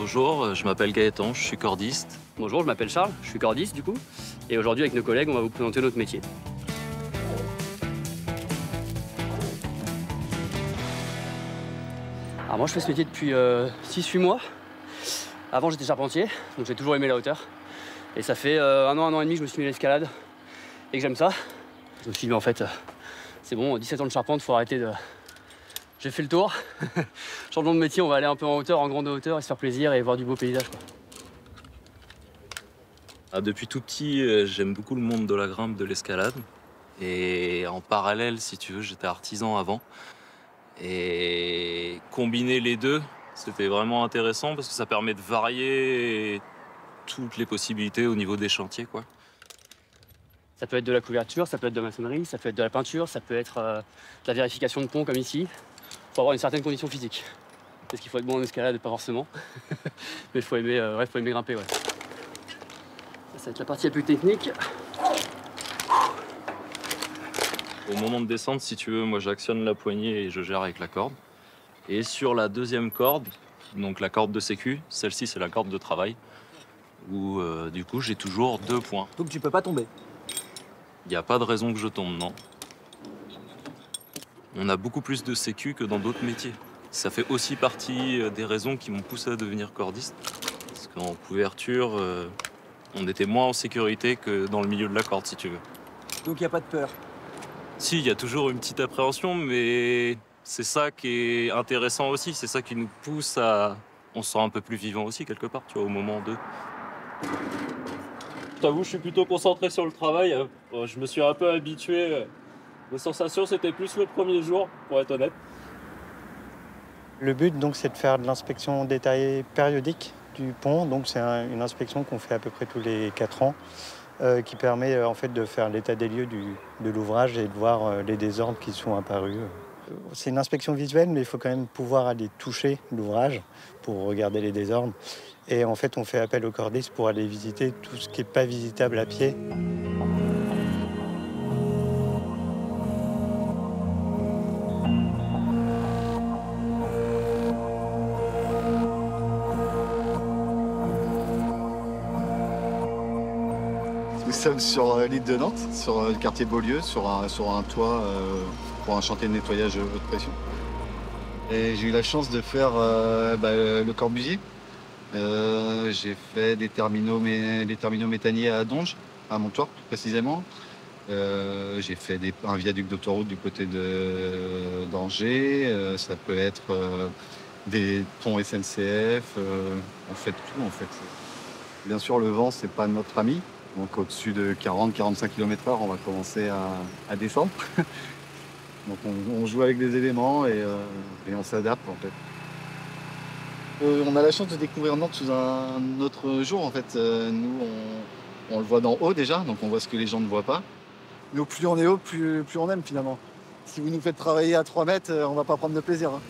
Bonjour, je m'appelle Gaëtan, je suis cordiste. Bonjour, je m'appelle Charles, je suis cordiste du coup. Et aujourd'hui, avec nos collègues, on va vous présenter notre métier. Alors moi, je fais ce métier depuis 6-8 mois. Avant, j'étais charpentier, donc j'ai toujours aimé la hauteur. Et ça fait 1 an et demi que je me suis mis à l'escalade et que j'aime ça. Je me suis dit, en fait, c'est bon, 17 ans de charpente, faut arrêter de... J'ai fait le tour. Changeons de métier, on va aller un peu en hauteur, en grande hauteur, et se faire plaisir et voir du beau paysage, quoi. Depuis tout petit, j'aime beaucoup le monde de la grimpe, de l'escalade. Et en parallèle, si tu veux, j'étais artisan avant. Et combiner les deux, c'était vraiment intéressant parce que ça permet de varier toutes les possibilités au niveau des chantiers, quoi. Ça peut être de la couverture, ça peut être de la maçonnerie, ça peut être de la peinture, ça peut être de la vérification de pont comme ici. Il faut avoir une certaine condition physique. Est-ce qu'il faut être bon en escalade? Pas forcément. Mais il faut aimer, faut aimer grimper, ouais. Ça va être la partie la plus technique. Au moment de descendre, si tu veux, moi j'actionne la poignée et je gère avec la corde. Et sur la deuxième corde, donc la corde de sécu, celle-ci c'est la corde de travail, où du coup j'ai toujours 2 points. Donc tu peux pas tomber. Il n'y a pas de raison que je tombe, non. On a beaucoup plus de sécu que dans d'autres métiers. Ça fait aussi partie des raisons qui m'ont poussé à devenir cordiste. Parce qu'en couverture, on était moins en sécurité que dans le milieu de la corde, si tu veux. Donc il n'y a pas de peur. Si, il y a toujours une petite appréhension, mais c'est ça qui est intéressant aussi. C'est ça qui nous pousse à... On se sent un peu plus vivant aussi, quelque part, tu vois, au moment de... Je t'avoue, je suis plutôt concentré sur le travail. Je me suis un peu habitué. Les sensations, c'était plus le premier jour, pour être honnête. Le but, donc, c'est de faire de l'inspection détaillée périodique du pont. Donc, c'est une inspection qu'on fait à peu près tous les 4 ans, qui permet en fait de faire l'état des lieux de l'ouvrage et de voir les désordres qui sont apparus. C'est une inspection visuelle, mais il faut quand même pouvoir aller toucher l'ouvrage pour regarder les désordres. Et en fait, on fait appel aux cordistes pour aller visiter tout ce qui n'est pas visitable à pied. Nous sommes sur l'île de Nantes, sur le quartier Beaulieu, sur un toit pour un chantier de nettoyage haute pression. Et j'ai eu la chance de faire le Corbusier. J'ai fait des terminaux méthaniers à Donge, à Montoire plus précisément. J'ai fait un viaduc d'autoroute du côté d'Angers. Ça peut être des ponts SNCF. On fait tout en fait. Bien sûr, le vent, c'est pas notre ami. Donc au-dessus de 40-45 km/h, on va commencer à descendre. Donc on joue avec des éléments et on s'adapte en fait. On a la chance de découvrir Nantes sous un autre jour en fait. Nous, on le voit d'en haut déjà, donc on voit ce que les gens ne voient pas. Mais plus on est haut, plus on aime finalement. Si vous nous faites travailler à 3 mètres, on va pas prendre de plaisir, hein.